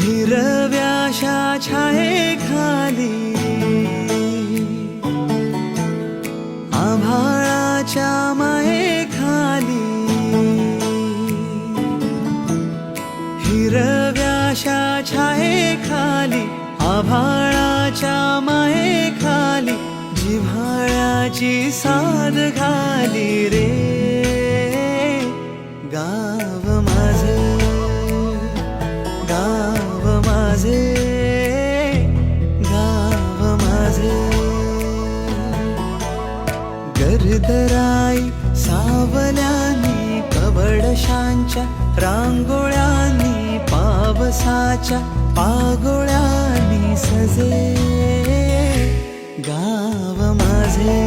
हिरव्याशा छायेखाली आभाळाच्या मायेखाली हिरव्याशा छायेखाली आभाळाच्या मायेखाली जिव्हाळ्याची साद घाली रे गाव माझे गाव माझे गाव माझे गर्दराई सावल्यानी कवडशांच्या रांगोळ्यांनी पावसाच्या पागोळ्यांनी सजे गाव माझे